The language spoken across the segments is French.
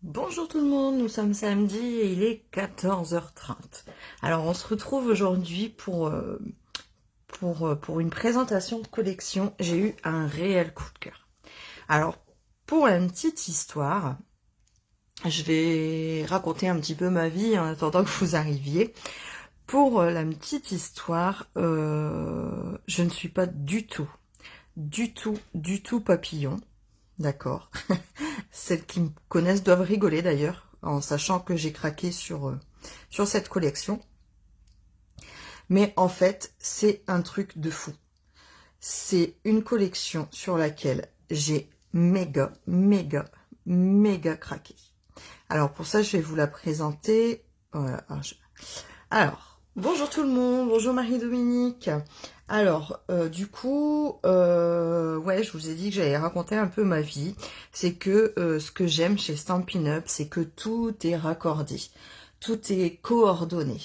Bonjour tout le monde, nous sommes samedi et il est 14h30. Alors on se retrouve aujourd'hui pour une présentation de collection. J'ai eu un réel coup de cœur. Alors pour une petite histoire, je vais raconter un petit peu ma vie en attendant que vous arriviez. Pour la petite histoire, je ne suis pas du tout papillon. D'accord. Celles qui me connaissent doivent rigoler d'ailleurs, en sachant que j'ai craqué sur cette collection. Mais en fait, c'est un truc de fou. C'est une collection sur laquelle j'ai méga craqué. Alors pour ça, je vais vous la présenter. Voilà. Alors, bonjour tout le monde, bonjour Marie-Dominique. Alors, ouais, je vous ai dit que j'allais raconter un peu ma vie. C'est que ce que j'aime chez Stampin' Up, c'est que tout est raccordé, tout est coordonné.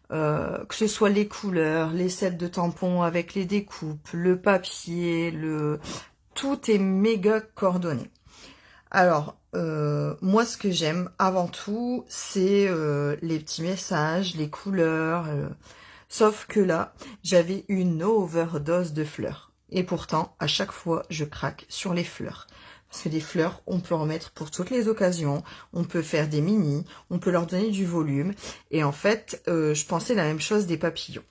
Que ce soit les couleurs, les sets de tampons avec les découpes, le papier, tout est méga coordonné. Alors, moi, ce que j'aime avant tout, c'est les petits messages, les couleurs. Sauf que là, j'avais une overdose de fleurs. Et pourtant, à chaque fois, je craque sur les fleurs. Parce que des fleurs, on peut en mettre pour toutes les occasions. On peut faire des mini, on peut leur donner du volume. Et en fait, je pensais la même chose des papillons.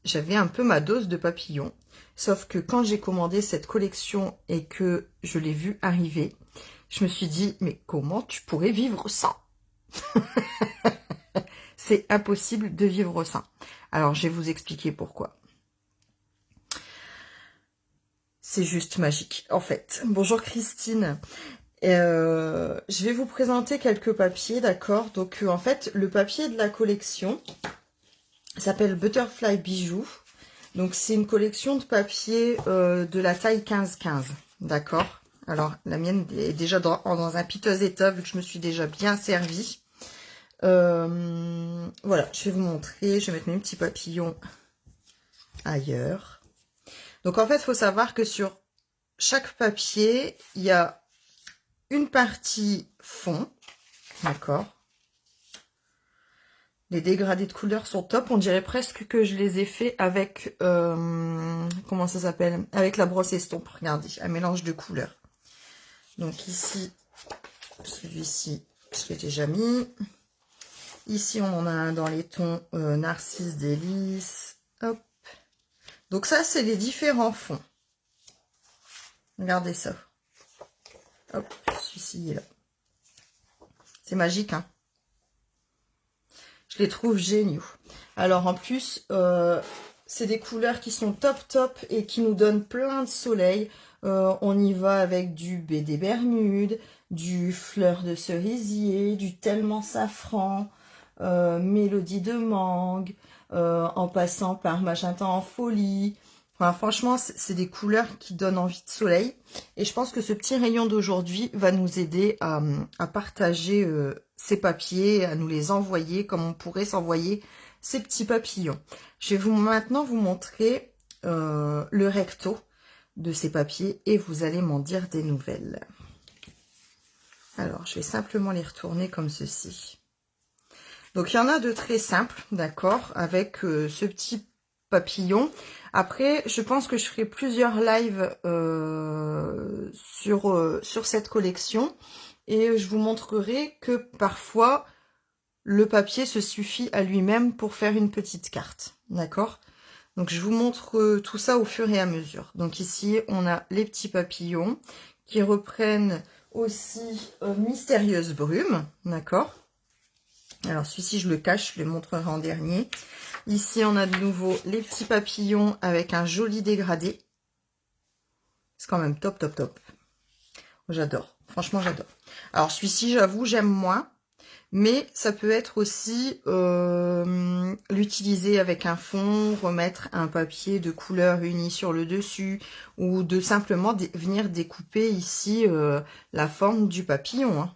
J'avais un peu ma dose de papillons. Sauf que quand j'ai commandé cette collection et que je l'ai vue arriver, je me suis dit, mais comment tu pourrais vivre sans? C'est impossible de vivre sans. Alors, je vais vous expliquer pourquoi. C'est juste magique, en fait. Bonjour Christine. Je vais vous présenter quelques papiers, d'accord? Donc, en fait, le papier de la collection s'appelle Butterfly Bijoux. Donc, c'est une collection de papier de la taille 15-15, d'accord? Alors, la mienne est déjà dans un piteux état, vu que je me suis déjà bien servie. Voilà, je vais vous montrer. Je vais mettre mes petits papillons ailleurs. Donc, en fait, il faut savoir que sur chaque papier, il y a une partie fond, d'accord? Les dégradés de couleurs sont top. On dirait presque que je les ai fait avec, comment ça s'appelle? Avec la brosse estompe. Regardez, un mélange de couleurs. Donc ici, celui-ci, je l'ai déjà mis. Ici, on en a un dans les tons Narcisse Délice. Hop. Donc ça, c'est les différents fonds. Regardez ça. Hop, celui-ci est là. C'est magique, hein? Je les trouve géniaux. Alors, en plus, c'est des couleurs qui sont top et qui nous donnent plein de soleil. On y va avec du baie des Bermudes, du fleur de cerisier, du tellement safran, mélodie de mangue, en passant par magenta en folie. Enfin, franchement, c'est des couleurs qui donnent envie de soleil. Et je pense que ce petit rayon d'aujourd'hui va nous aider à partager ces papiers, à nous les envoyer comme on pourrait s'envoyer ces petits papillons. Je vais maintenant vous montrer le recto de ces papiers et vous allez m'en dire des nouvelles. Alors, je vais simplement les retourner comme ceci. Donc, il y en a de très simples, d'accord, avec ce petit papillon. Après, je pense que je ferai plusieurs lives sur cette collection. Et je vous montrerai que parfois, le papier se suffit à lui-même pour faire une petite carte. D'accord? Donc, je vous montre tout ça au fur et à mesure. Donc, ici, on a les petits papillons qui reprennent aussi Mystérieuse Brume. D'accord? Alors, celui-ci, je le cache, je le montrerai en dernier. Ici, on a de nouveau les petits papillons avec un joli dégradé. C'est quand même top. J'adore. Franchement, j'adore. Alors, celui-ci, j'avoue, j'aime moins. Mais ça peut être aussi l'utiliser avec un fond, remettre un papier de couleur unie sur le dessus, ou de simplement venir découper ici la forme du papillon. Hein.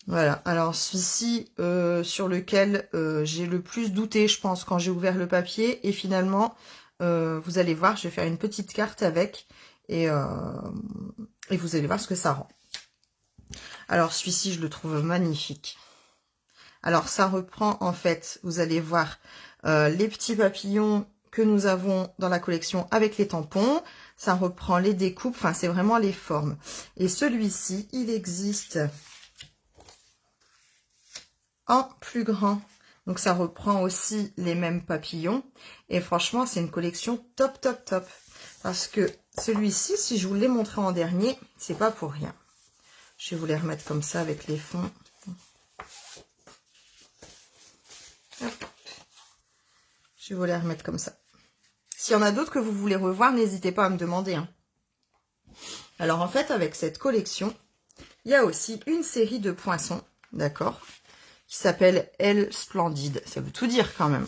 Voilà, alors celui-ci sur lequel j'ai le plus douté, je pense, quand j'ai ouvert le papier, et finalement, vous allez voir, je vais faire une petite carte avec, et vous allez voir ce que ça rend. Alors, celui-ci, je le trouve magnifique. Alors, ça reprend, en fait, vous allez voir les petits papillons que nous avons dans la collection avec les tampons. Ça reprend les découpes, enfin, c'est vraiment les formes. Et celui-ci, il existe en plus grand. Donc, ça reprend aussi les mêmes papillons. Et franchement, c'est une collection top, top, top. Parce que celui-ci, si je vous l'ai montré en dernier, c'est pas pour rien. Je vais vous les remettre comme ça avec les fonds. Hop. Je vais vous les remettre comme ça. S'il y en a d'autres que vous voulez revoir, n'hésitez pas à me demander. Hein. Alors, en fait, avec cette collection, il y a aussi une série de poinçons, d'accord, qui s'appelle Elle Splendide. Ça veut tout dire quand même.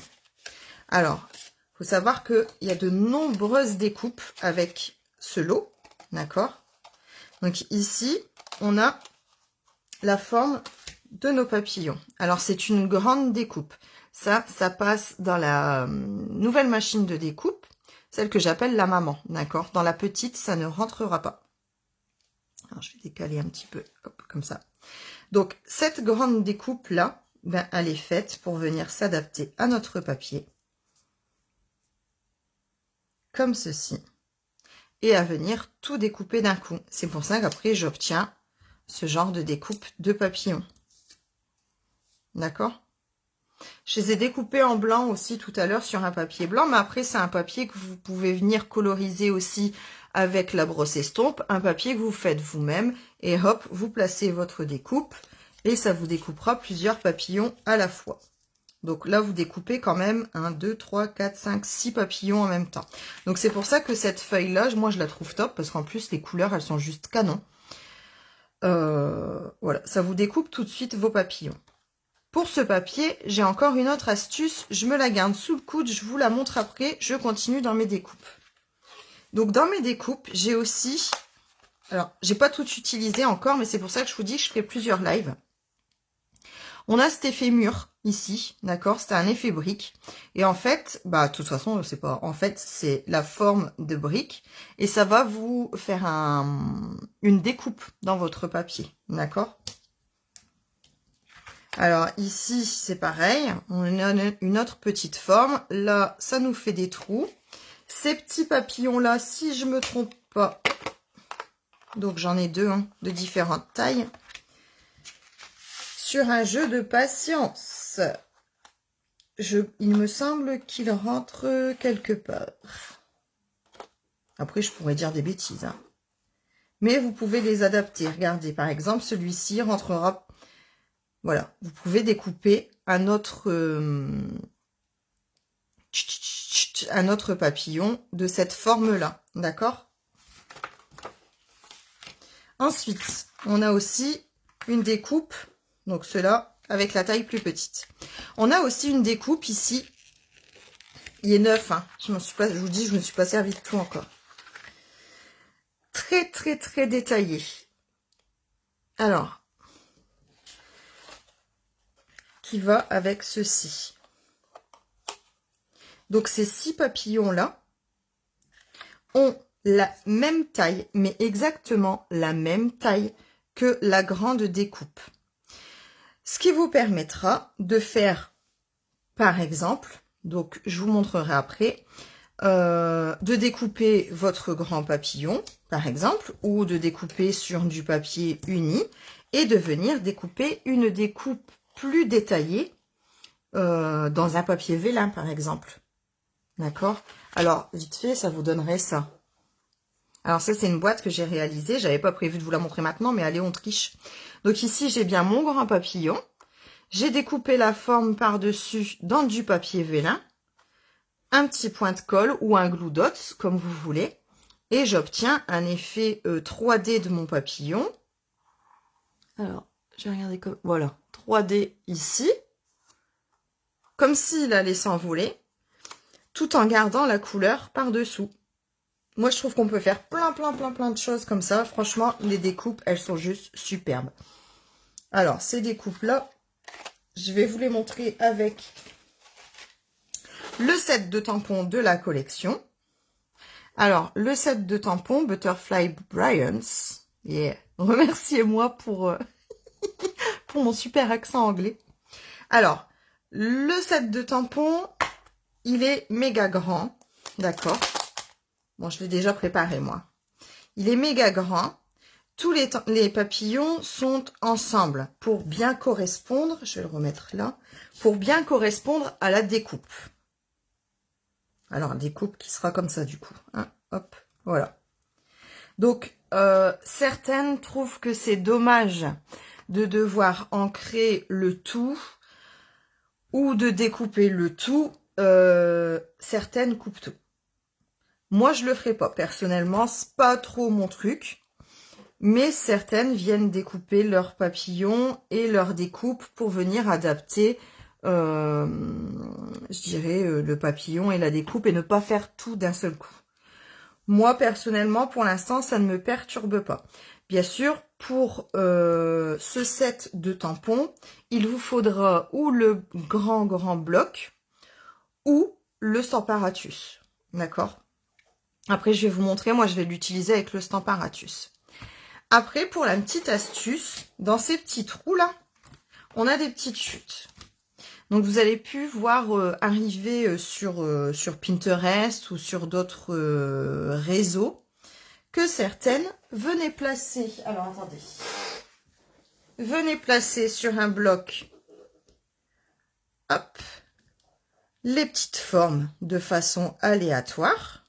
Alors, il faut savoir qu'il y a de nombreuses découpes avec ce lot, d'accord. Donc ici, on a la forme de nos papillons. Alors, c'est une grande découpe. Ça passe dans la nouvelle machine de découpe, celle que j'appelle la maman, d'accord. Dans la petite, ça ne rentrera pas. Alors, je vais décaler un petit peu, hop, comme ça. Donc, cette grande découpe-là, ben, elle est faite pour venir s'adapter à notre papier. Comme ceci. Et à venir tout découper d'un coup. C'est pour ça qu'après, j'obtiens ce genre de découpe de papillons. D'accord? Je les ai découpés en blanc aussi tout à l'heure sur un papier blanc, mais après c'est un papier que vous pouvez venir coloriser aussi avec la brosse estompe, un papier que vous faites vous-même, et hop, vous placez votre découpe, et ça vous découpera plusieurs papillons à la fois. Donc là, vous découpez quand même 1, 2, 3, 4, 5, 6 papillons en même temps. Donc c'est pour ça que cette feuille-là, moi je la trouve top, parce qu'en plus les couleurs, elles sont juste canon. Voilà, ça vous découpe tout de suite vos papillons. Pour ce papier, j'ai encore une autre astuce. Je me la garde sous le coude, je vous la montre après. Je continue dans mes découpes. Donc, dans mes découpes, j'ai aussi... Alors, j'ai pas tout utilisé encore, mais c'est pour ça que je vous dis que je ferai plusieurs lives. On a cet effet mur, ici, d'accord? C'est un effet brique. Et en fait, bah, de toute façon, c'est pas... En fait, c'est la forme de brique. Et ça va vous faire une découpe dans votre papier, d'accord? Alors ici, c'est pareil, on a une autre petite forme. Là, ça nous fait des trous. Ces petits papillons-là, si je me trompe pas, donc j'en ai deux, hein, de différentes tailles. Sur un jeu de patience, il me semble qu'il rentre quelque part. Après, je pourrais dire des bêtises. Hein. Mais vous pouvez les adapter. Regardez, par exemple, celui-ci rentrera... Voilà, vous pouvez découper un autre papillon de cette forme-là, d'accord? Ensuite, on a aussi une découpe, donc cela avec la taille plus petite. On a aussi une découpe ici, il est neuf, hein. Je vous dis, je me suis pas servi de tout encore. Très, très, très détaillé. Alors... qui va avec ceci. Donc ces 6 papillons-là ont la même taille, mais exactement la même taille que la grande découpe. Ce qui vous permettra de faire, par exemple, donc je vous montrerai après, de découper votre grand papillon, par exemple, ou de découper sur du papier uni, et de venir découper une découpe plus détaillé dans un papier vélin par exemple, d'accord? Alors vite fait, ça vous donnerait ça. Alors ça, c'est une boîte que j'ai réalisée, j'avais pas prévu de vous la montrer maintenant, mais allez, on triche. Donc ici, j'ai bien mon grand papillon, j'ai découpé la forme par dessus dans du papier vélin, un petit point de colle ou un glue dots comme vous voulez, et j'obtiens un effet 3D de mon papillon. Alors j'ai regardé comme... Voilà, 3D ici. Comme s'il allait s'envoler, tout en gardant la couleur par-dessous. Moi, je trouve qu'on peut faire plein de choses comme ça. Franchement, les découpes, elles sont juste superbes. Alors, ces découpes-là, je vais vous les montrer avec le set de tampons de la collection. Alors, le set de tampons Butterfly Bryants. Yeah. Remerciez-moi pour pour mon super accent anglais. Alors, le set de tampons, il est méga grand, d'accord? Bon, je l'ai déjà préparé, moi. Il est méga grand. Tous les papillons sont ensemble pour bien correspondre, je vais le remettre là, pour bien correspondre à la découpe. Alors, découpe qui sera comme ça, du coup. Hein, hop, voilà. Donc, certaines trouvent que c'est dommage de devoir ancrer le tout ou de découper le tout. Certaines coupent tout. Moi, je le ferai pas. Personnellement, c'est pas trop mon truc. Mais certaines viennent découper leurs papillons et leur découpe pour venir adapter, je dirais, le papillon et la découpe et ne pas faire tout d'un seul coup. Moi, personnellement, pour l'instant, ça ne me perturbe pas. Bien sûr, pour ce set de tampons, il vous faudra ou le grand bloc ou le Stamparatus. D'accord? Après, je vais vous montrer. Moi, je vais l'utiliser avec le Stamparatus. Après, pour la petite astuce, dans ces petits trous-là, on a des petites chutes. Donc, vous allez pu voir arriver sur Pinterest ou sur d'autres réseaux que certaines venaient placer. Alors, attendez. Venaient placer sur un bloc, hop, les petites formes de façon aléatoire.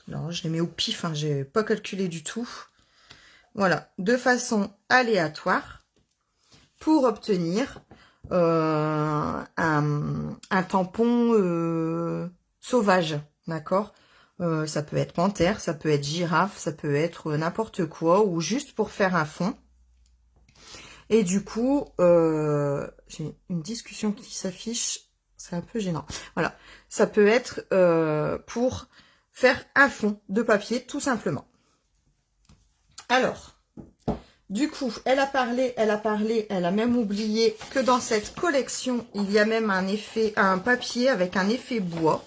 Alors, je les mets au pif, hein, j'ai pas calculé du tout. Voilà, de façon aléatoire pour obtenir un tampon sauvage, d'accord? Ça peut être panthère, ça peut être girafe, ça peut être n'importe quoi, ou juste pour faire un fond. Et du coup, j'ai une discussion qui s'affiche, c'est un peu gênant. Voilà, ça peut être pour faire un fond de papier, tout simplement. Alors, du coup, elle a parlé, elle a même oublié que dans cette collection, il y a même un papier avec un effet bois.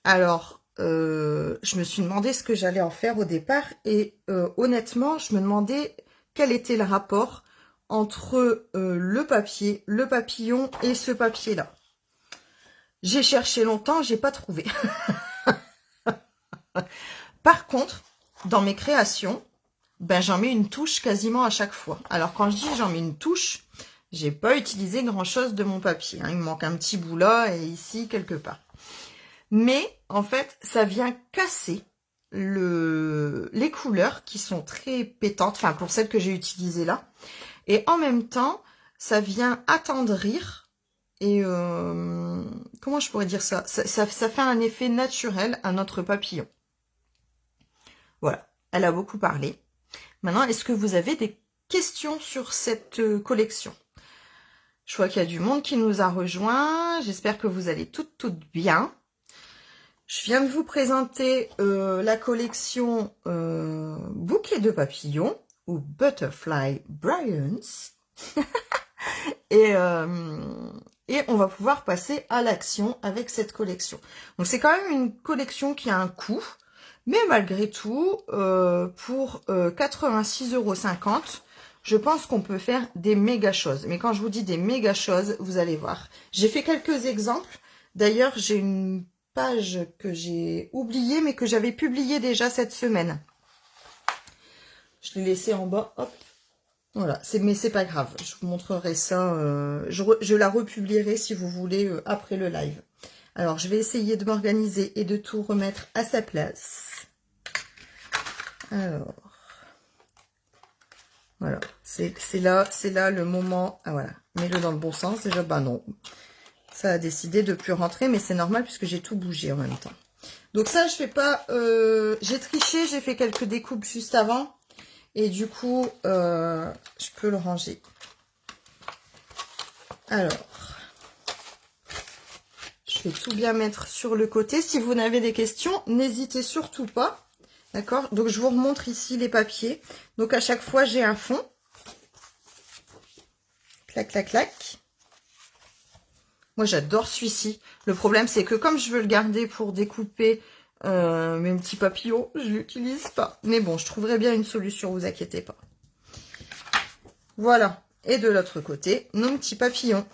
Alors, je me suis demandé ce que j'allais en faire au départ et honnêtement, je me demandais quel était le rapport entre le papier, le papillon et ce papier-là. J'ai cherché longtemps, j'ai pas trouvé. Par contre, dans mes créations, ben j'en mets une touche quasiment à chaque fois. Alors quand je dis j'en mets une touche, j'ai pas utilisé grand chose de mon papier. Hein. Il me manque un petit bout là et ici quelque part. Mais en fait, ça vient casser les couleurs qui sont très pétantes, enfin pour celles que j'ai utilisées là. Et en même temps, ça vient attendrir. Et comment je pourrais dire ça, ça fait un effet naturel à notre papillon. Voilà, elle a beaucoup parlé. Maintenant, est-ce que vous avez des questions sur cette collection? Je vois qu'il y a du monde qui nous a rejoints. J'espère que vous allez toutes bien. Je viens de vous présenter la collection Bouquet de papillons ou Butterfly Bryans. Et on va pouvoir passer à l'action avec cette collection. Donc c'est quand même une collection qui a un coût, mais malgré tout, pour 86,50 €, je pense qu'on peut faire des méga choses. Mais quand je vous dis des méga choses, vous allez voir. J'ai fait quelques exemples. D'ailleurs, j'ai une page que j'ai oubliée, mais que j'avais publiée déjà cette semaine. Je l'ai laissée en bas, hop. Voilà, mais c'est pas grave, je vous montrerai ça, je la republierai si vous voulez après le live. Alors, je vais essayer de m'organiser et de tout remettre à sa place. Alors, voilà, c'est là le moment, ah voilà, mets-le dans le bon sens, déjà, bah non, ça a décidé de plus rentrer, mais c'est normal puisque j'ai tout bougé en même temps. Donc ça, je fais pas, j'ai triché, j'ai fait quelques découpes juste avant. Et du coup, je peux le ranger. Alors, je vais tout bien mettre sur le côté. Si vous n'avez des questions, n'hésitez surtout pas. D'accord? Donc, je vous remontre ici les papiers. Donc, à chaque fois, j'ai un fond. Clac, clac, clac. Moi, j'adore celui-ci. Le problème, c'est que comme je veux le garder pour découper Mes petits papillons, je l'utilise pas. Mais bon, je trouverai bien une solution, vous inquiétez pas. Voilà. Et de l'autre côté, nos petits papillons.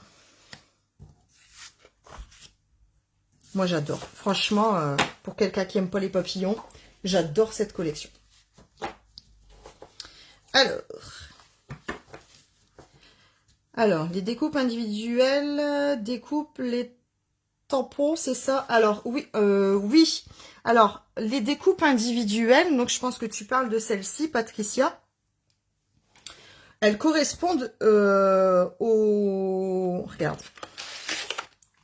Moi, j'adore. Franchement, pour quelqu'un qui aime pas les papillons, j'adore cette collection. Alors, les découpes individuelles, découpe les tampons, c'est ça? Alors, oui, oui. Alors, les découpes individuelles, donc je pense que tu parles de celle-ci, Patricia. Elles correspondent regarde,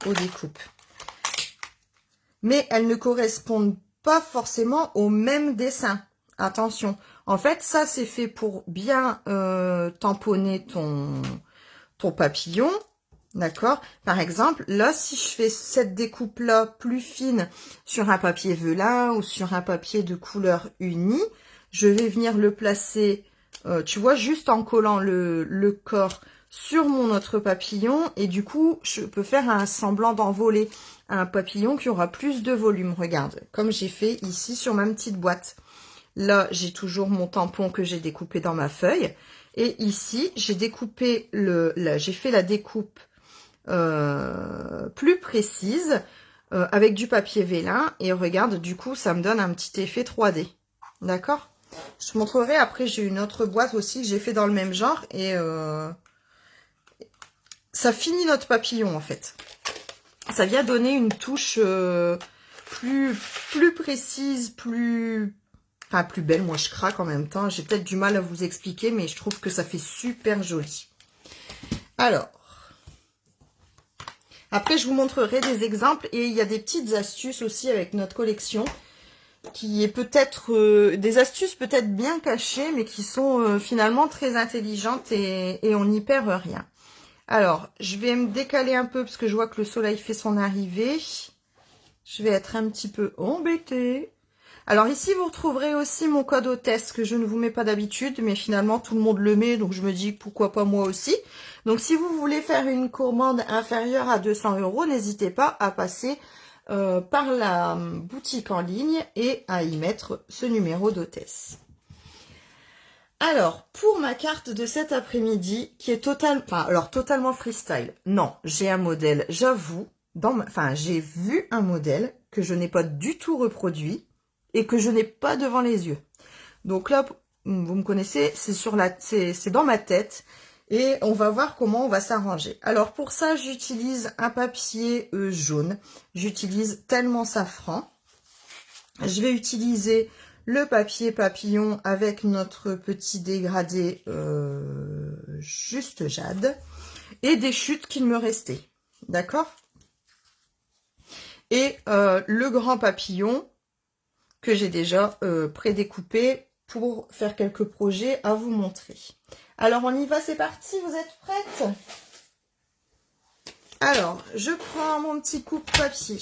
aux découpes. Mais elles ne correspondent pas forcément au même dessin. Attention. En fait, ça, c'est fait pour bien tamponner ton papillon. D'accord? Par exemple, là, si je fais cette découpe-là plus fine sur un papier velin ou sur un papier de couleur unie, je vais venir le placer, tu vois, juste en collant le corps sur mon autre papillon. Et du coup, je peux faire un semblant d'envoler un papillon qui aura plus de volume. Regarde, comme j'ai fait ici sur ma petite boîte. Là, j'ai toujours mon tampon que j'ai découpé dans ma feuille. Et ici, j'ai découpé j'ai fait la découpe plus précise avec du papier vélin. Et regarde, du coup, ça me donne un petit effet 3D. D'accord? Je te montrerai. Après, j'ai une autre boîte aussi que j'ai fait dans le même genre. Et ça finit notre papillon, en fait. Ça vient donner une touche plus précise, plus belle. Moi, je craque en même temps. J'ai peut-être du mal à vous expliquer, mais je trouve que ça fait super joli. Alors, après, je vous montrerai des exemples et il y a des petites astuces aussi avec notre collection qui est peut-être des astuces peut-être bien cachées, mais qui sont finalement très intelligentes et on n'y perd rien. Alors, je vais me décaler un peu parce que je vois que le soleil fait son arrivée. Je vais être un petit peu embêtée. Alors ici, vous retrouverez aussi mon code hôtesse que je ne vous mets pas d'habitude, mais finalement tout le monde le met, donc je me dis pourquoi pas moi aussi. Donc si vous voulez faire une commande inférieure à 200 €, n'hésitez pas à passer par la boutique en ligne et à y mettre ce numéro d'hôtesse. Alors, pour ma carte de cet après-midi, qui est totalement freestyle. Non, j'ai un modèle, j'avoue, j'ai vu un modèle que je n'ai pas du tout reproduit et que je n'ai pas devant les yeux. Donc là, vous me connaissez, c'est dans ma tête et on va voir comment on va s'arranger. Alors pour ça, j'utilise un papier jaune. J'utilise Tellement Safran. Je vais utiliser le papier papillon avec notre petit dégradé juste jade et des chutes qu'il me restait. D'accord? Et le grand papillon que j'ai déjà prédécoupé pour faire quelques projets à vous montrer. Alors, on y va, c'est parti, vous êtes prêtes? Alors, je prends mon petit coupe-papier.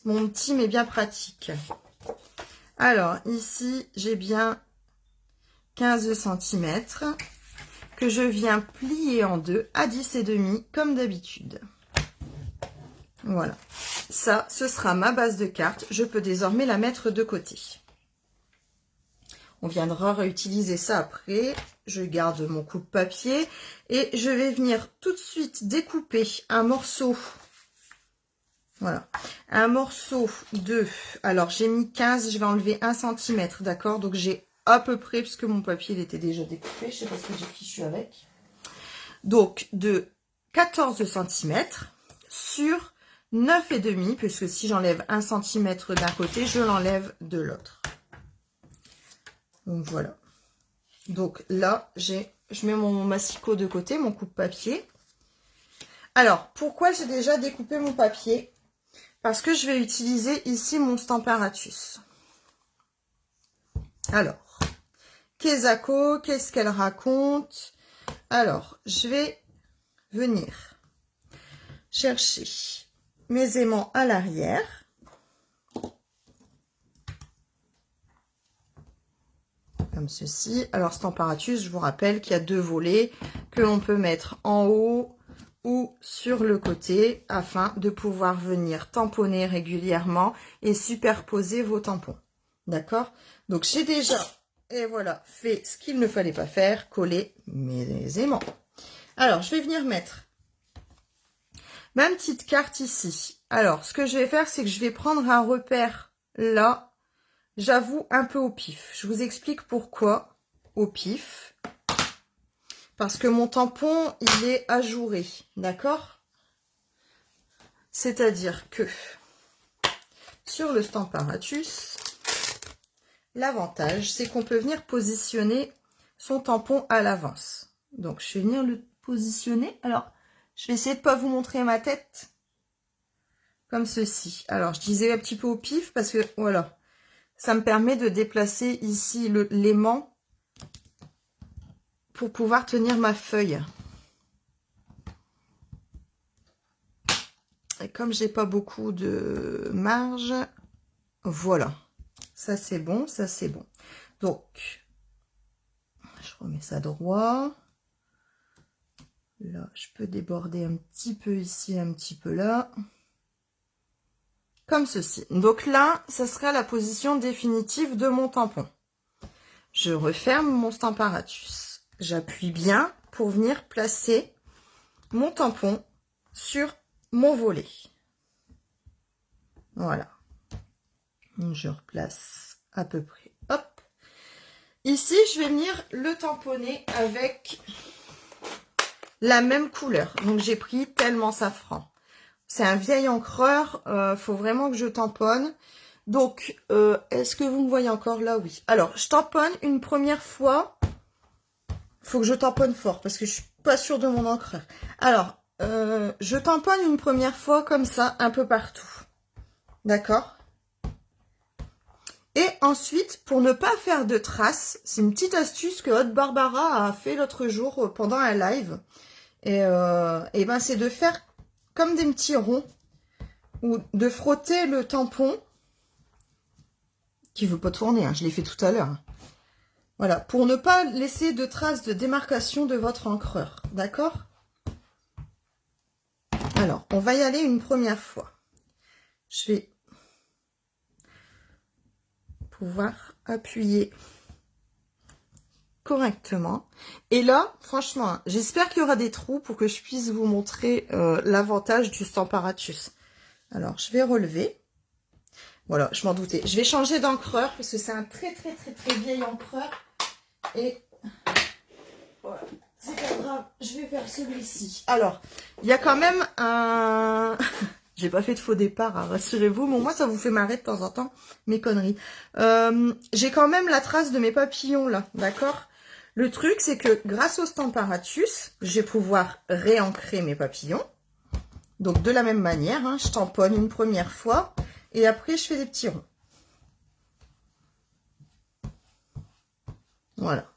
Mon petit mais bien pratique. Alors, ici, j'ai bien 15 cm que je viens plier en deux à 10,5 comme d'habitude. Voilà. Ça, ce sera ma base de carte. Je peux désormais la mettre de côté. On viendra réutiliser ça après. Je garde mon coupe-papier et je vais venir tout de suite découper un morceau. Voilà. Un morceau de... Alors, j'ai mis 15, je vais enlever 1 cm, d'accord? Donc, j'ai à peu près, puisque mon papier, il était déjà découpé. Je sais pas ce que j'ai fichu avec. Donc, de 14 cm sur 9,5, puisque si j'enlève 1 cm d'un côté, je l'enlève de l'autre. Donc voilà. Donc là, je mets mon massicot de côté, mon coupe-papier. Alors, pourquoi j'ai déjà découpé mon papier? Parce que je vais utiliser ici mon Stamparatus. Alors, Kezako, qu'est-ce qu'elle raconte? Alors, je vais venir chercher mes aimants à l'arrière. Comme ceci. Alors, Stamparatus, je vous rappelle qu'il y a deux volets que l'on peut mettre en haut ou sur le côté afin de pouvoir venir tamponner régulièrement et superposer vos tampons. D'accord? Donc, j'ai déjà, et voilà, fait ce qu'il ne fallait pas faire, coller mes aimants. Alors, je vais venir mettre ma petite carte ici. Alors, ce que je vais faire, c'est que je vais prendre un repère là, j'avoue, un peu au pif. Je vous explique pourquoi au pif. Parce que mon tampon, il est ajouré, d'accord? C'est-à-dire que sur le Stamparatus, l'avantage, c'est qu'on peut venir positionner son tampon à l'avance. Donc, je vais venir le positionner. Alors, je vais essayer de ne pas vous montrer ma tête comme ceci. Alors, je disais un petit peu au pif parce que, voilà, ça me permet de déplacer ici l'aimant pour pouvoir tenir ma feuille. Et comme j'ai pas beaucoup de marge, voilà. Ça, c'est bon, ça, c'est bon. Donc, je remets ça droit. Là, je peux déborder un petit peu ici, un petit peu là. Comme ceci. Donc là, ça sera la position définitive de mon tampon. Je referme mon Stamparatus. J'appuie bien pour venir placer mon tampon sur mon volet. Voilà. Je replace à peu près. Hop. Ici, je vais venir le tamponner avec la même couleur. Donc, j'ai pris tellement safran. C'est un vieil encreur. Faut vraiment que je tamponne. Donc, est-ce que vous me voyez encore là? Oui. Alors, je tamponne une première fois. Faut que je tamponne fort parce que je suis pas sûre de mon encreur. Alors, je tamponne une première fois comme ça, un peu partout. D'accord? Et ensuite, pour ne pas faire de traces, c'est une petite astuce que Haute Barbara a fait l'autre jour pendant un live. Et ben, c'est de faire comme des petits ronds ou de frotter le tampon qui veut pas tourner. Hein, je l'ai fait tout à l'heure. Voilà, pour ne pas laisser de traces de démarcation de votre encreur. D'accord? Alors, on va y aller une première fois. Je vais pouvoir appuyer correctement. Et là, franchement, j'espère qu'il y aura des trous pour que je puisse vous montrer l'avantage du Stamparatus. Alors, je vais relever. Voilà, je m'en doutais. Je vais changer d'encreur parce que c'est un très vieil encreur. Et voilà, c'est pas grave, je vais faire celui-ci. Alors, il y a quand même un... J'ai pas fait de faux départ, hein, rassurez-vous, mais moi ça vous fait marrer de temps en temps, mes conneries. J'ai quand même la trace de mes papillons là, d'accord? Le truc, c'est que grâce au Stamparatus, je vais pouvoir réancrer mes papillons. Donc de la même manière, hein, je tamponne une première fois, et après je fais des petits ronds. Voilà.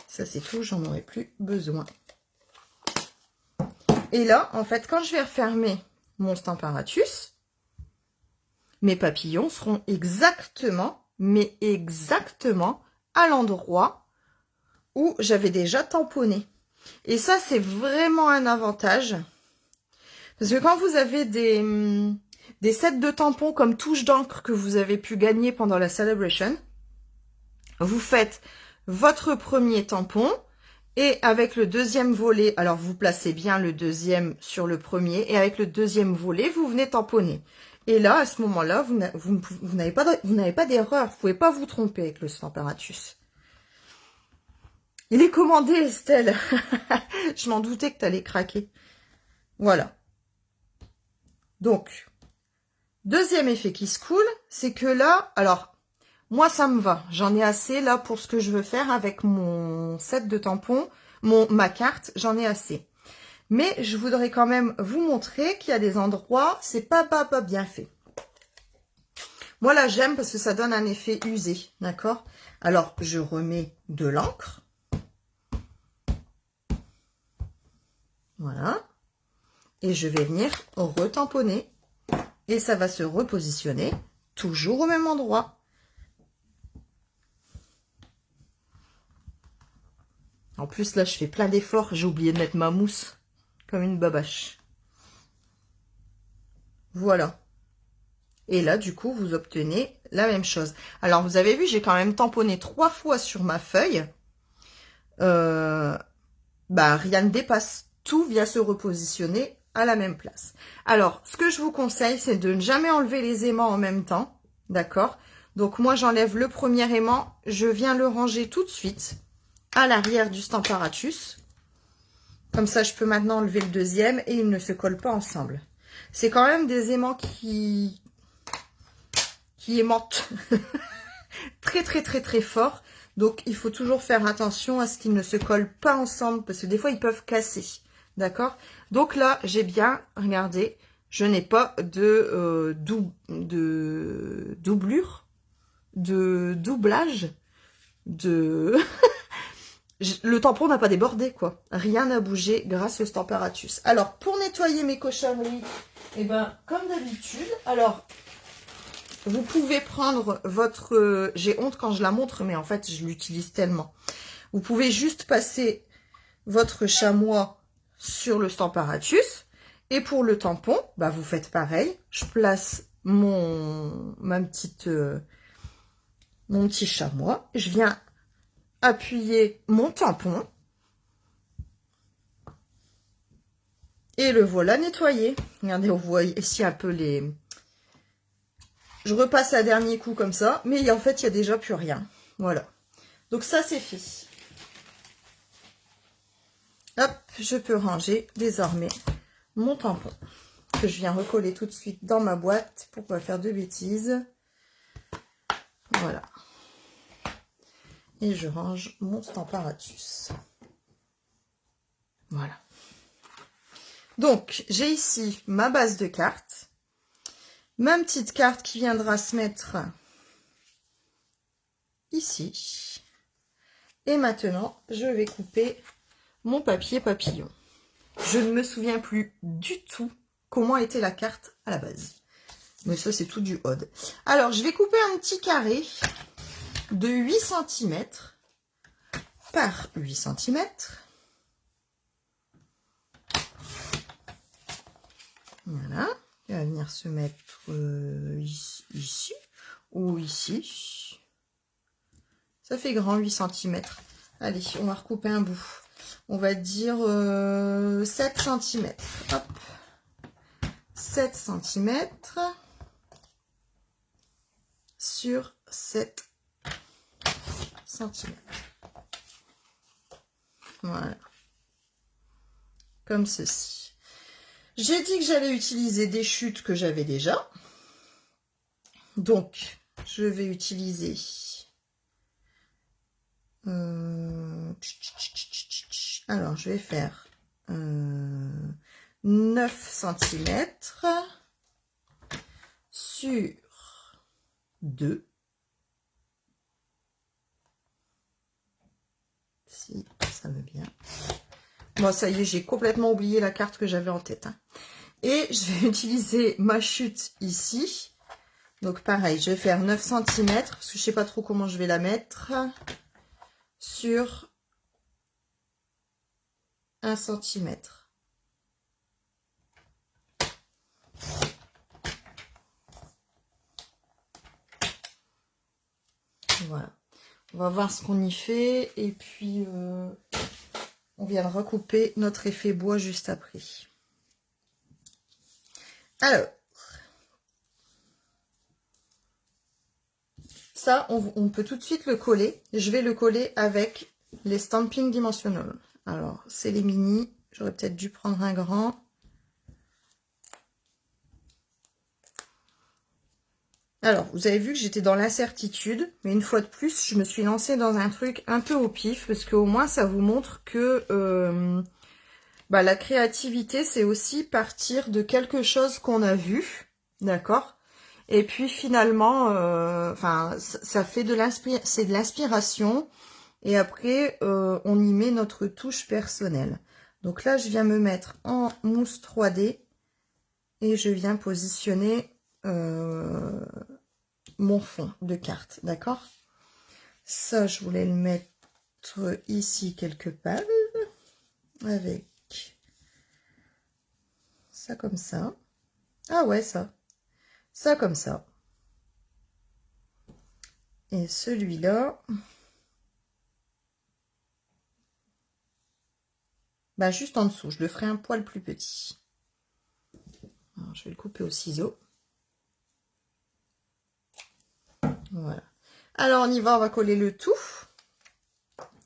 Ça c'est tout, j'en aurai plus besoin. Et là, en fait, quand je vais refermer mon Stamparatus, mes papillons seront exactement, mais exactement à l'endroit où j'avais déjà tamponné. Et ça, c'est vraiment un avantage. Parce que quand vous avez des sets de tampons comme touche d'encre que vous avez pu gagner pendant la Celebration, vous faites votre premier tampon et avec le deuxième volet, alors vous placez bien le deuxième sur le premier et avec le deuxième volet, vous venez tamponner. Et là, à ce moment-là, vous n'avez pas d'erreur, vous pouvez pas vous tromper avec le Stamparatus. Il est commandé, Estelle. Je m'en doutais que tu allais craquer. Voilà. Donc, deuxième effet qui se coule, c'est que là, alors, moi ça me va. J'en ai assez là pour ce que je veux faire avec mon set de tampons, ma carte, j'en ai assez. Mais je voudrais quand même vous montrer qu'il y a des endroits, c'est pas bien fait. Moi là j'aime parce que ça donne un effet usé, d'accord? Alors je remets de l'encre. Voilà. Et je vais venir retamponner. Et ça va se repositionner toujours au même endroit. En plus là je fais plein d'efforts, j'ai oublié de mettre ma mousse. comme une babache. Voilà. Et là, du coup, vous obtenez la même chose. Alors, vous avez vu, j'ai quand même tamponné 3 fois sur ma feuille. Bah, rien ne dépasse. Tout vient se repositionner à la même place. Alors, ce que je vous conseille, c'est de ne jamais enlever les aimants en même temps. D'accord? Donc, moi, j'enlève le premier aimant. Je viens le ranger tout de suite à l'arrière du Stamparatus. Comme ça, je peux maintenant enlever le deuxième et ils ne se collent pas ensemble. C'est quand même des aimants qui aimantent très, très, très, très fort. Donc, il faut toujours faire attention à ce qu'ils ne se collent pas ensemble parce que des fois, ils peuvent casser. D'accord? Donc là, j'ai bien, regardez, je n'ai pas de doublure, de doublage, de... Le tampon n'a pas débordé, quoi. Rien n'a bougé grâce au Stamparatus. Alors, pour nettoyer mes cochonneries, eh ben, comme d'habitude, alors, vous pouvez prendre votre... J'ai honte quand je la montre, mais en fait, je l'utilise tellement. Vous pouvez juste passer votre chamois sur le Stamparatus. Et pour le tampon, bah, vous faites pareil. Je place mon petit chamois. Je viens appuyer mon tampon. Et le voilà nettoyé. Regardez, on voit ici un peu les... Je repasse à dernier coup comme ça. Mais en fait, il n'y a déjà plus rien. Voilà. Donc ça, c'est fait. Hop, je peux ranger désormais mon tampon. Que je viens recoller tout de suite dans ma boîte pour pas faire de bêtises. Voilà. Et je range mon Stamparatus. Voilà. Donc, j'ai ici ma base de cartes. Ma petite carte qui viendra se mettre ici. Et maintenant, je vais couper mon papier papillon. Je ne me souviens plus du tout comment était la carte à la base. Mais ça, c'est tout du odd. Alors, je vais couper un petit carré de 8 cm par 8 cm. Voilà. Il va venir se mettre ici ou ici. Ça fait grand, 8 cm. Allez, on va recouper un bout. On va dire 7 cm. Hop. 7 cm sur 7 cm. Voilà. Comme ceci. J'ai dit que j'allais utiliser des chutes que j'avais déjà. Donc, je vais utiliser... Alors, je vais faire 9 cm sur 2. Si ça veut bien. Bon, ça y est, j'ai complètement oublié la carte que j'avais en tête. Hein. Et je vais utiliser ma chute ici. Donc, pareil, je vais faire 9 cm, parce que je sais pas trop comment je vais la mettre, sur 1 cm. Voilà. On va voir ce qu'on y fait. Et puis, on viendra couper notre effet bois juste après. Alors, ça, on peut tout de suite le coller. Je vais le coller avec les Stampin' Dimensional. Alors, c'est les mini. J'aurais peut-être dû prendre un grand. Alors, vous avez vu que j'étais dans l'incertitude. Mais une fois de plus, je me suis lancée dans un truc un peu au pif. Parce qu'au moins, ça vous montre que la créativité, c'est aussi partir de quelque chose qu'on a vu. D'accord ? Et puis finalement, ça fait de l'inspiration. Et après, on y met notre touche personnelle. Donc là, je viens me mettre en mousse 3D. Et je viens positionner mon fond de carte. D'accord? Ça, je voulais le mettre ici quelque part. Avec Ça comme ça. Ah ouais, ça. Ça comme ça. Et celui-là, bah juste en dessous, je le ferai un poil plus petit. Alors, je vais le couper au ciseau. Voilà. Alors on y va, on va coller le tout.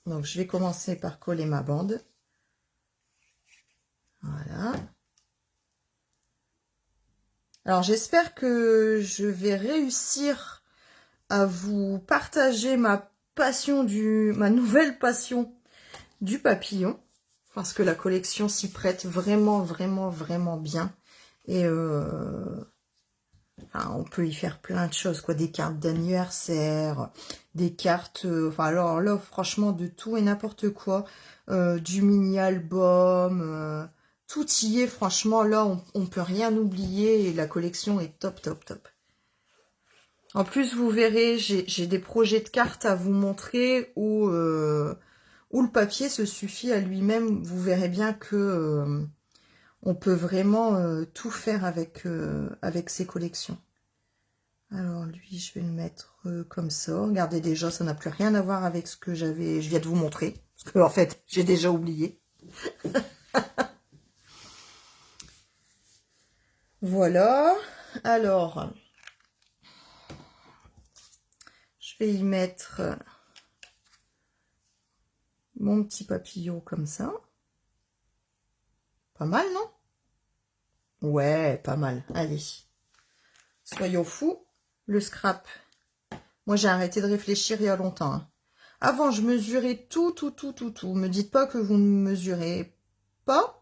Donc je vais commencer par coller ma bande. Voilà. Alors j'espère que je vais réussir à vous partager ma nouvelle passion du papillon, parce que la collection s'y prête vraiment, vraiment, vraiment bien. Et enfin, on peut y faire plein de choses, quoi, des cartes d'anniversaire, des cartes, enfin alors là, franchement, de tout et n'importe quoi, du mini-album, tout y est, franchement, là, on peut rien oublier et la collection est top, top, top. En plus, vous verrez, j'ai des projets de cartes à vous montrer où le papier se suffit à lui-même. Vous verrez bien que on peut vraiment tout faire avec ces collections. Alors lui, je vais le mettre comme ça. Regardez déjà, ça n'a plus rien à voir avec ce que je viens de vous montrer. Parce que en fait, j'ai déjà oublié. Voilà. Alors, je vais y mettre mon petit papillon comme ça. Pas mal, non? Ouais, pas mal. Allez. Soyons fous. Le scrap. Moi, j'ai arrêté de réfléchir il y a longtemps. Hein. Avant, je mesurais tout. Me dites pas que vous ne mesurez pas.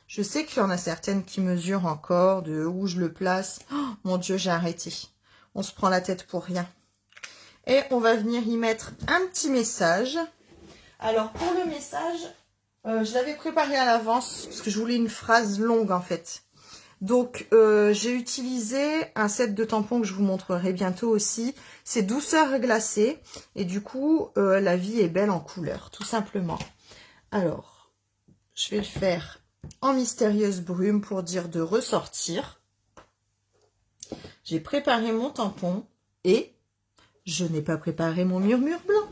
Je sais qu'il y en a certaines qui mesurent encore de où je le place. Oh, mon Dieu, j'ai arrêté. On se prend la tête pour rien. Et on va venir y mettre un petit message. Alors, pour le message, je l'avais préparé à l'avance parce que je voulais une phrase longue, en fait. Donc, j'ai utilisé un set de tampons que je vous montrerai bientôt aussi. C'est douceur glacée. Et du coup, la vie est belle en couleur, tout simplement. Alors, je vais le faire en mystérieuse brume pour dire de ressortir. J'ai préparé mon tampon et je n'ai pas préparé mon murmure blanc.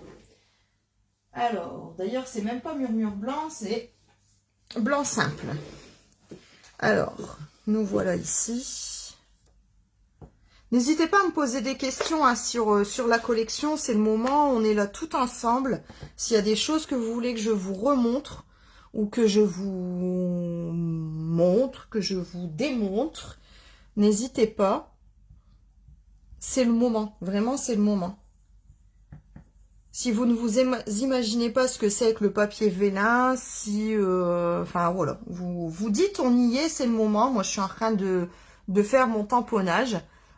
Alors, d'ailleurs, c'est même pas murmure blanc, c'est blanc simple. Alors, nous voilà ici. N'hésitez pas à me poser des questions hein, sur la collection. C'est le moment, on est là tout ensemble. S'il y a des choses que vous voulez que je vous remontre ou que je vous montre, que je vous démontre, n'hésitez pas. C'est le moment, vraiment c'est le moment. Si vous ne vous imaginez pas ce que c'est que le papier vélin, si, enfin voilà, vous dites on y est, c'est le moment. Moi je suis en train de faire mon tamponnage,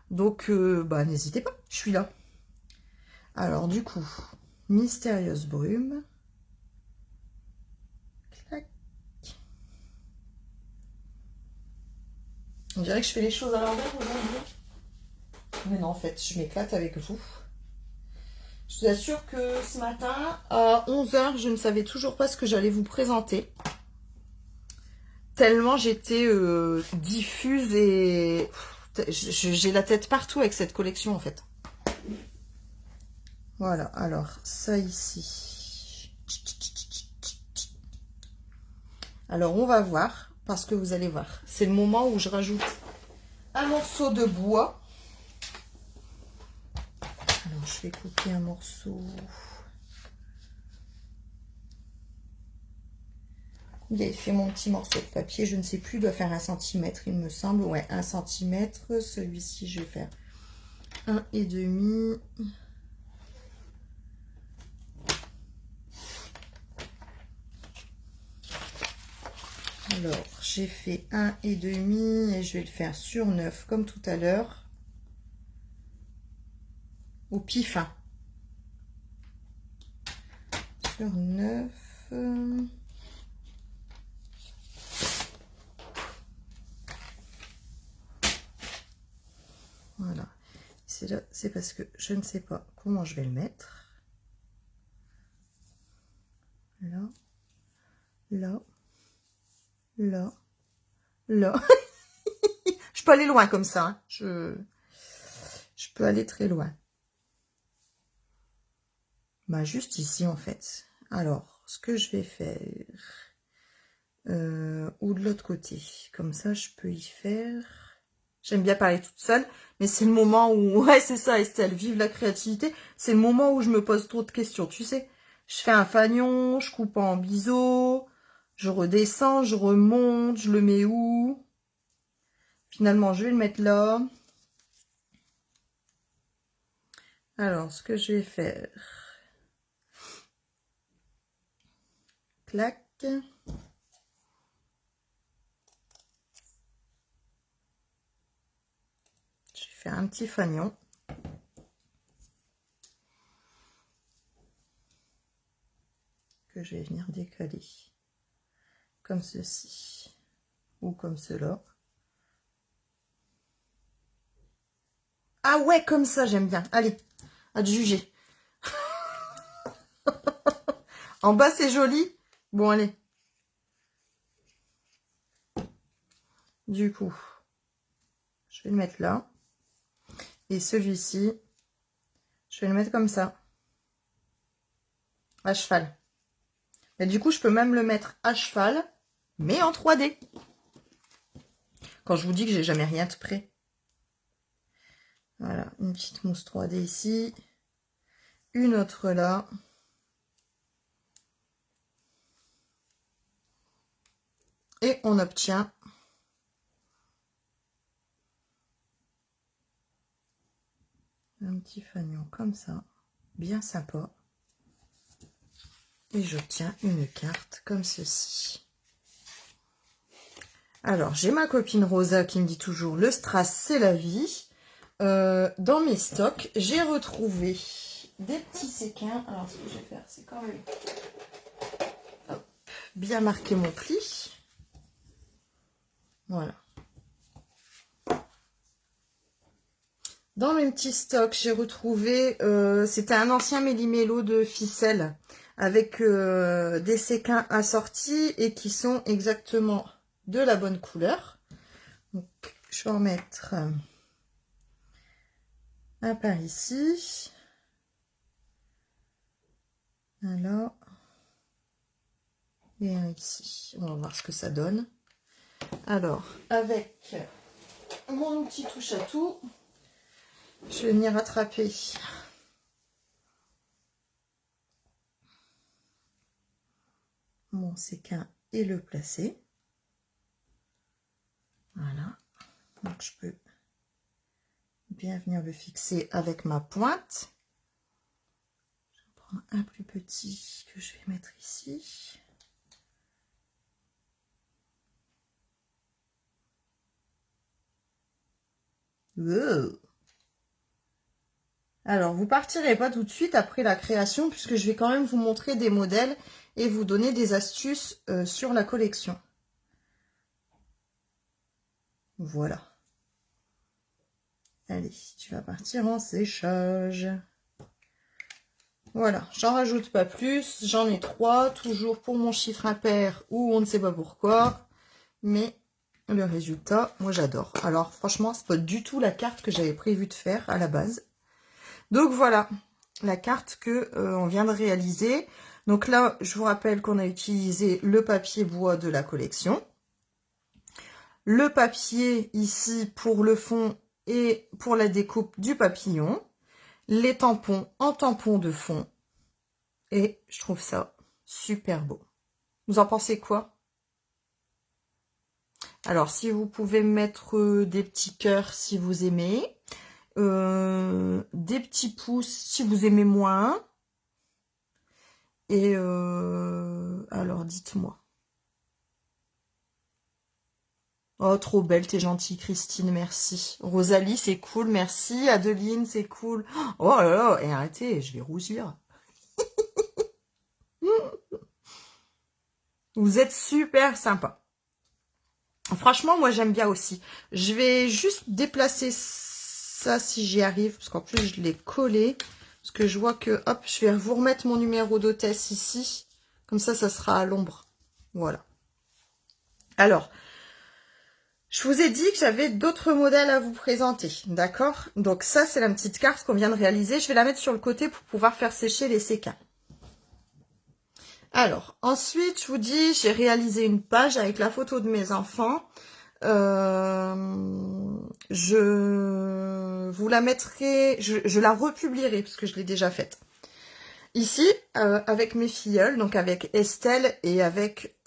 donc bah n'hésitez pas, je suis là. Alors du coup, mystérieuse brume. Clac. On dirait que je fais les choses à l'envers aujourd'hui. Mais non, en fait, je m'éclate avec vous. Je vous assure que ce matin, à 11 h, je ne savais toujours pas ce que j'allais vous présenter. Tellement j'étais diffuse et j'ai la tête partout avec cette collection en fait. Voilà, alors ça ici. Alors on va voir, parce que vous allez voir, c'est le moment où je rajoute un morceau de bois. Alors je vais couper un morceau. J'ai fait mon petit morceau de papier, je ne sais plus, il doit faire 1 centimètre, il me semble. Ouais, 1 centimètre. Celui-ci, je vais faire 1,5. Alors, j'ai fait 1,5 et je vais le faire sur 9, comme tout à l'heure. Au pif. Hein. Sur 9. Voilà. C'est parce que je ne sais pas comment je vais le mettre. Là. Là. Là. Là. Je peux aller loin comme ça. Hein. Je peux aller très loin. Bah, juste ici, en fait. Alors, ce que je vais faire... ou de l'autre côté. Comme ça, je peux y faire... J'aime bien parler toute seule, mais c'est le moment où... Ouais, c'est ça, Estelle, vive la créativité. C'est le moment où je me pose trop de questions, tu sais. Je fais un fanion, je coupe en biseau, je redescends, je remonte, je le mets où? Finalement, je vais le mettre là. Alors, ce que je vais faire... Clac. Je vais faire un petit fanion. Que je vais venir décaler. Comme ceci. Ou comme cela. Ah ouais, comme ça, j'aime bien. Allez, à te juger. En bas, c'est joli. Bon, allez. Du coup, je vais le mettre là. Et celui-ci, je vais le mettre comme ça. À cheval. Et du coup, je peux même le mettre à cheval, mais en 3D. Quand je vous dis que j'ai jamais rien de prêt. Voilà, une petite mousse 3D ici. Une autre là. Et on obtient un petit fanion comme ça. Bien sympa. Et j'obtiens une carte comme ceci. Alors, j'ai ma copine Rosa qui me dit toujours, le strass, c'est la vie. Dans mes stocks, j'ai retrouvé des petits séquins. Alors, ce que je vais faire, c'est quand même hop, bien marquer mon pli. Voilà. Dans mes petits stocks, j'ai retrouvé, c'était un ancien méli-mélo de ficelle avec des séquins assortis et qui sont exactement de la bonne couleur. Donc, je vais en mettre un par ici. Alors, et un ici. On va voir ce que ça donne. Alors, avec mon outil touche à tout, je vais venir attraper mon séquin et le placer. Voilà. Donc, je peux bien venir le fixer avec ma pointe. Je prends un plus petit que je vais mettre ici. Wow. Alors, vous partirez pas tout de suite après la création puisque je vais quand même vous montrer des modèles et vous donner des astuces sur la collection. Voilà. Allez, tu vas partir en séchage. Voilà, j'en rajoute pas plus. J'en ai 3, toujours pour mon chiffre impair ou on ne sait pas pourquoi. Mais le résultat, moi j'adore. Alors franchement, c'est pas du tout la carte que j'avais prévu de faire à la base. Donc voilà, la carte que on vient de réaliser. Donc là, je vous rappelle qu'on a utilisé le papier bois de la collection. Le papier ici pour le fond et pour la découpe du papillon. Les tampons en tampons de fond. Et je trouve ça super beau. Vous en pensez quoi? Alors, si vous pouvez mettre des petits cœurs si vous aimez. Des petits pouces si vous aimez moins. Et alors, dites-moi. Oh, trop belle, t'es gentille, Christine, merci. Rosalie, c'est cool, merci. Adeline, c'est cool. Oh là là, et arrêtez, je vais rougir. Vous êtes super sympa. Franchement, moi, j'aime bien aussi. Je vais juste déplacer ça si j'y arrive, parce qu'en plus, je l'ai collé. Parce que je vois que, hop, je vais vous remettre mon numéro d'hôtesse ici. Comme ça sera à l'ombre. Voilà. Alors, Je vous ai dit que j'avais d'autres modèles à vous présenter, d'accord? Donc ça, c'est la petite carte qu'on vient de réaliser. Je vais la mettre sur le côté pour pouvoir faire sécher les CK. Alors, ensuite, je vous dis, j'ai réalisé une page avec la photo de mes enfants. Je vous la mettrai, je la republierai parce que je l'ai déjà faite. Ici, avec mes filleuls, donc avec Estelle et avec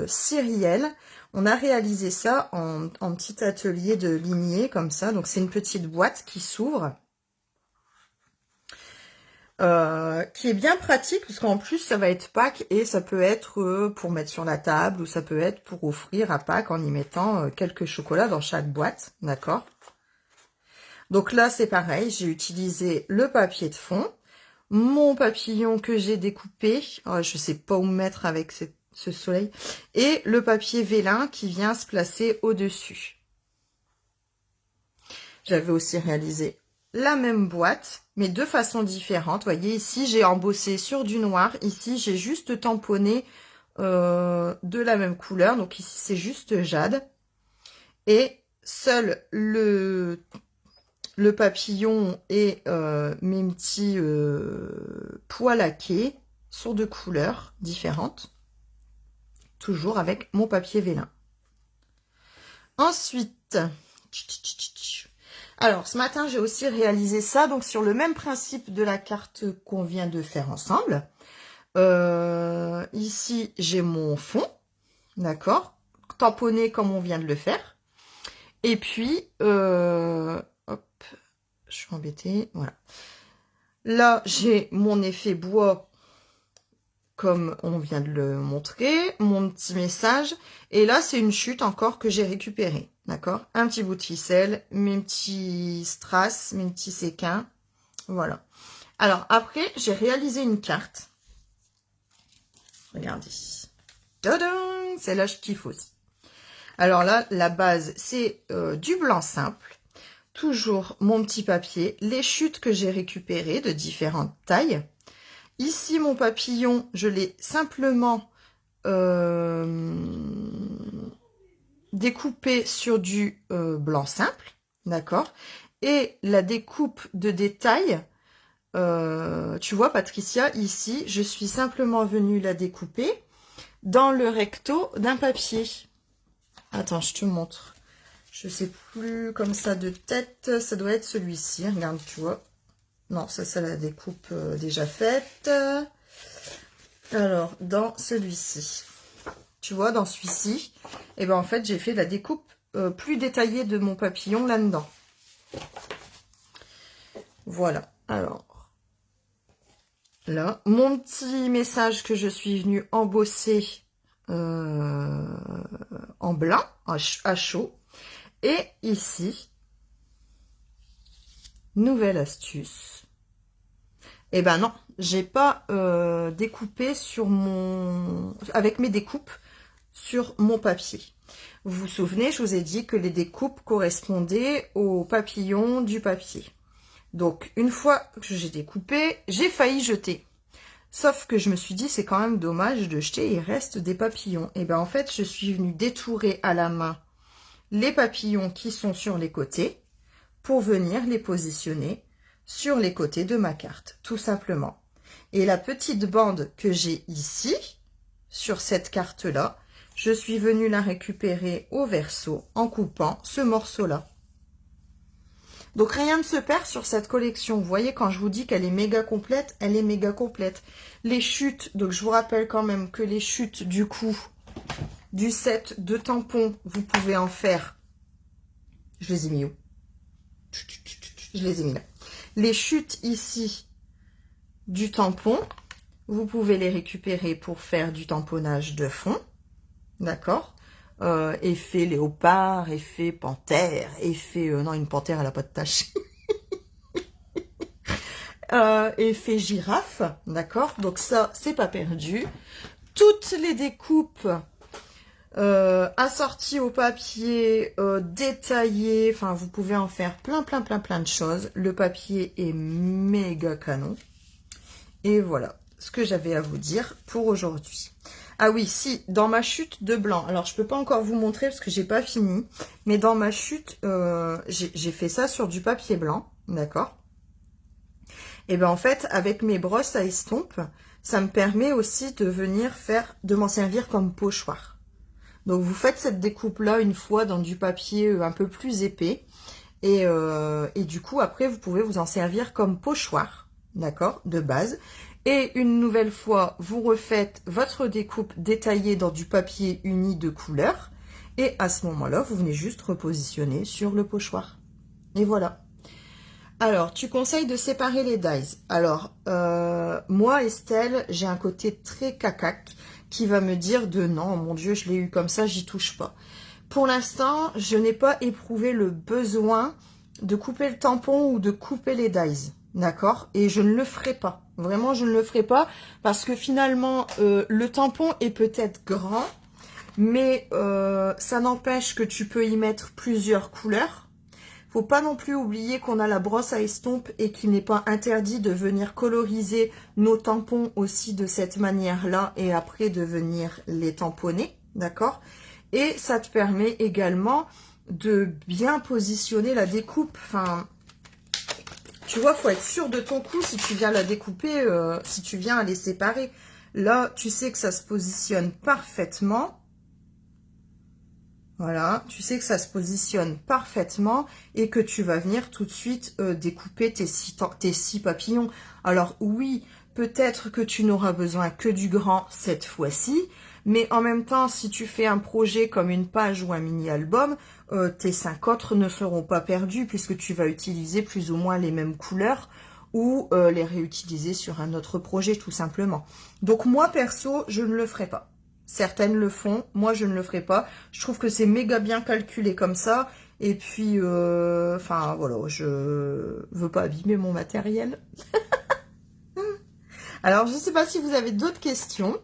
Cyrielle, on a réalisé ça en petit atelier de lignée, comme ça. Donc, c'est une petite boîte qui s'ouvre, qui est bien pratique, parce qu'en plus, ça va être Pâques, et ça peut être pour mettre sur la table, ou ça peut être pour offrir à Pâques en y mettant quelques chocolats dans chaque boîte, d'accord? Donc là, c'est pareil, j'ai utilisé le papier de fond, mon papillon que j'ai découpé, je sais pas où me mettre avec ce soleil, et le papier vélin qui vient se placer au-dessus. J'avais aussi réalisé la même boîte, mais de façon différente. Vous voyez, ici, j'ai embossé sur du noir. Ici, j'ai juste tamponné de la même couleur. Donc ici, c'est juste jade. Et seul le papillon et mes petits pois laqués sont de couleurs différentes. Toujours avec mon papier vélin. Ensuite, alors ce matin j'ai aussi réalisé ça, donc sur le même principe de la carte qu'on vient de faire ensemble. Ici j'ai mon fond, d'accord, tamponné comme on vient de le faire. Et puis, hop, je suis embêtée, voilà. Là j'ai mon effet bois comme on vient de le montrer, mon petit message. Et là, c'est une chute encore que j'ai récupérée, d'accord? Un petit bout de ficelle, mes petits strass, mes petits séquins, voilà. Alors, après, j'ai réalisé une carte. Regardez. Tadam! Celle-là, je kiffe aussi. Alors là, la base, c'est du blanc simple. Toujours mon petit papier. Les chutes que j'ai récupérées de différentes tailles. Ici, mon papillon, je l'ai simplement découpé sur du blanc simple, d'accord? Et la découpe de détail, tu vois, Patricia, ici, je suis simplement venue la découper dans le recto d'un papier. Attends, je te montre. Je sais plus comme ça de tête, ça doit être celui-ci, regarde, tu vois. Non, ça c'est la découpe déjà faite. Alors, dans celui-ci, tu vois, dans celui-ci, et ben en fait, j'ai fait la découpe plus détaillée de mon papillon là-dedans. Voilà. Alors, là, mon petit message que je suis venue embosser en blanc, à chaud. Et ici, nouvelle astuce. Eh ben non, j'ai pas découpé sur avec mes découpes sur mon papier. Vous vous souvenez, je vous ai dit que les découpes correspondaient au papillon du papier. Donc, une fois que j'ai découpé, j'ai failli jeter. Sauf que je me suis dit, c'est quand même dommage de jeter, il reste des papillons. Et ben en fait, je suis venue détourer à la main les papillons qui sont sur les côtés pour venir les positionner sur les côtés de ma carte, tout simplement. Et la petite bande que j'ai ici, sur cette carte-là, je suis venue la récupérer au verso en coupant ce morceau-là. Donc rien ne se perd sur cette collection. Vous voyez, quand je vous dis qu'elle est méga complète, elle est méga complète. Les chutes, donc je vous rappelle quand même que les chutes du coup, du set de tampons, vous pouvez en faire. Je les ai mis où? Je les ai mis là. Les chutes ici du tampon, vous pouvez les récupérer pour faire du tamponnage de fond. D'accord? Effet léopard, effet panthère, effet... non, une panthère, elle n'a pas de tache. Effet girafe, d'accord? Donc ça, c'est pas perdu. Toutes les découpes assorties au papier, détaillées, enfin, vous pouvez en faire plein de choses. Le papier est méga canon. Et voilà ce que j'avais à vous dire pour aujourd'hui. Ah oui, si, dans ma chute de blanc. Alors, je peux pas encore vous montrer parce que j'ai pas fini. Mais dans ma chute, j'ai fait ça sur du papier blanc. D'accord? Et ben en fait, avec mes brosses à estompe, ça me permet aussi de venir de m'en servir comme pochoir. Donc, vous faites cette découpe-là une fois dans du papier un peu plus épais. Et du coup, après, vous pouvez vous en servir comme pochoir. D'accord? De base. Et une nouvelle fois, vous refaites votre découpe détaillée dans du papier uni de couleur. Et à ce moment-là, vous venez juste repositionner sur le pochoir. Et voilà. Alors, tu conseilles de séparer les dies. Alors, moi, Estelle, j'ai un côté très cacac qui va me dire de non, mon Dieu, je l'ai eu comme ça, j'y touche pas. Pour l'instant, je n'ai pas éprouvé le besoin de couper le tampon ou de couper les dies. D'accord? Et je ne le ferai pas. Vraiment, je ne le ferai pas parce que finalement, le tampon est peut-être grand, mais ça n'empêche que tu peux y mettre plusieurs couleurs. Faut pas non plus oublier qu'on a la brosse à estompe et qu'il n'est pas interdit de venir coloriser nos tampons aussi de cette manière-là et après de venir les tamponner. D'accord? Et ça te permet également de bien positionner la découpe. Enfin, tu vois, faut être sûr de ton coup si tu viens la découper, si tu viens à les séparer. Là, tu sais que ça se positionne parfaitement. Voilà, tu sais que ça se positionne parfaitement et que tu vas venir tout de suite découper tes six papillons. Alors oui, peut-être que tu n'auras besoin que du grand cette fois-ci, mais en même temps, si tu fais un projet comme une page ou un mini-album, tes 5 autres ne seront pas perdus puisque tu vas utiliser plus ou moins les mêmes couleurs ou les réutiliser sur un autre projet tout simplement. Donc moi, perso, je ne le ferai pas. Certaines le font, moi je ne le ferai pas. Je trouve que c'est méga bien calculé comme ça. Et puis, enfin voilà, je veux pas abîmer mon matériel. Alors, je ne sais pas si vous avez d'autres questions.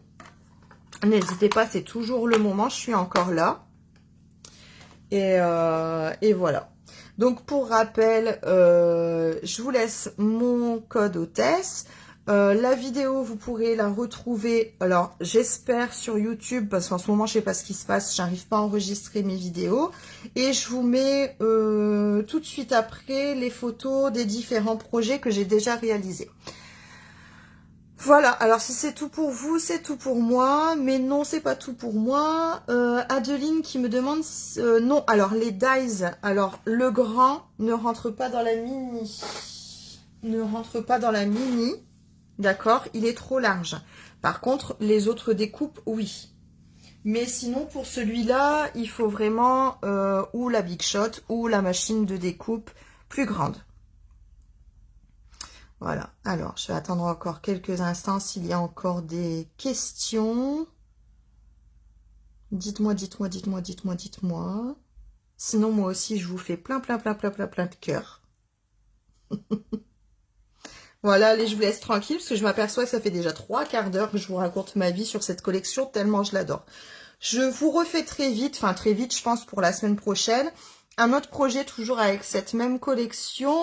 N'hésitez pas, c'est toujours le moment, je suis encore là. Et voilà. Donc, pour rappel, je vous laisse mon code hôtesse. La vidéo, vous pourrez la retrouver, alors j'espère sur YouTube, parce qu'en ce moment, je sais pas ce qui se passe, j'arrive pas à enregistrer mes vidéos. Et je vous mets tout de suite après les photos des différents projets que j'ai déjà réalisés. Voilà, alors si c'est tout pour vous, c'est tout pour moi, mais non, c'est pas tout pour moi. Adeline qui me demande, non, alors les dies, alors le grand ne rentre pas dans la mini, ne rentre pas dans la mini, d'accord, il est trop large. Par contre, les autres découpes, oui. Mais sinon, pour celui-là, il faut vraiment ou la Big Shot ou la machine de découpe plus grande. Voilà, alors je vais attendre encore quelques instants s'il y a encore des questions. Dites-moi, dites-moi, dites-moi, dites-moi, dites-moi. Sinon, moi aussi, je vous fais plein de cœurs. Voilà, allez, je vous laisse tranquille parce que je m'aperçois que ça fait déjà 3 quarts d'heure que je vous raconte ma vie sur cette collection tellement je l'adore. Je vous refais très vite, enfin très vite, je pense pour la semaine prochaine, un autre projet toujours avec cette même collection.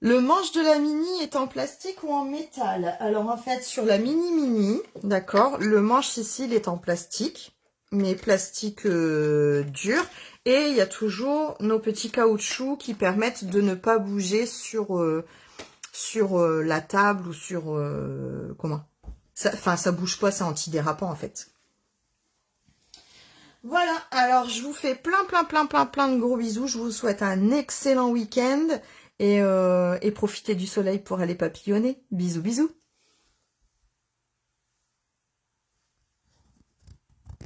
Le manche de la mini est en plastique ou en métal? Alors en fait sur la mini, d'accord, le manche ici il est en plastique, mais plastique dur. Et il y a toujours nos petits caoutchoucs qui permettent de ne pas bouger sur la table ou sur... comment ça, enfin ça bouge pas, c'est antidérapant en fait. Voilà, alors je vous fais plein de gros bisous. Je vous souhaite un excellent week-end et profitez du soleil pour aller papillonner. Bisous, bisous.